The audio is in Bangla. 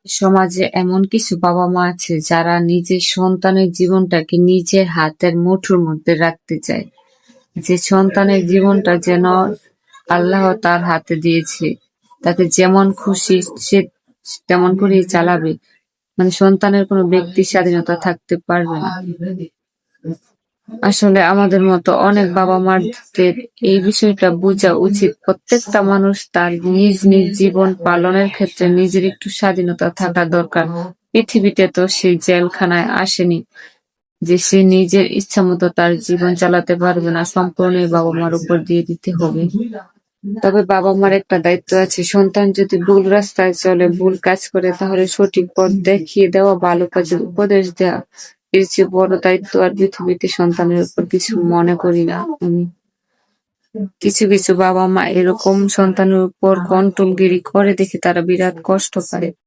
সমাজে এমন কিছু বাবা-মা আছে যারা নিজের সন্তানের জীবনটাকে নিজের হাতের মুঠোর মধ্যে রাখতে চায়। যে সন্তানের জীবনটা যেন আল্লাহ তার হাতে দিয়েছে। তাকে যেমন খুশি সে তেমন করেই চালাবে। মানে সন্তানের কোনো ব্যক্তির স্বাধীনতা থাকতে পারবে না। আসলে আমাদের মতো অনেক বাবা-মাদের এই বিষয়টা বোঝা উচিত। প্রত্যেকটা মানুষ তার নিজ নিজ জীবন পালনের ক্ষেত্রে নিজের একটু স্বাধীনতা থাকা দরকার। পৃথিবীতে তো সে জেলখানায় আসেনি যে সে নিজের ইচ্ছামতো তার জীবন চালাতে পারবে না, সম্পূর্ণই বাবা-মার উপর দিয়ে দিতে হবে। তবে বাবা-মার একটা দায়িত্ব আছে, সন্তান যদি ভুল রাস্তায় চলে, ভুল কাজ করে তাহলে সঠিক পথ দেখিয়ে দেওয়া, ভালো কাজের উপদেশ দেওয়া। এর চেয়ে বড় দায়িত্ব আর পৃথিবীতে সন্তানের উপর কিছু মনে করি না আমি। কিছু কিছু বাবা-মা এরকম সন্তানের উপর কন্ট্রোলগিরি করে দেখে তারা বিরাট কষ্ট পায়।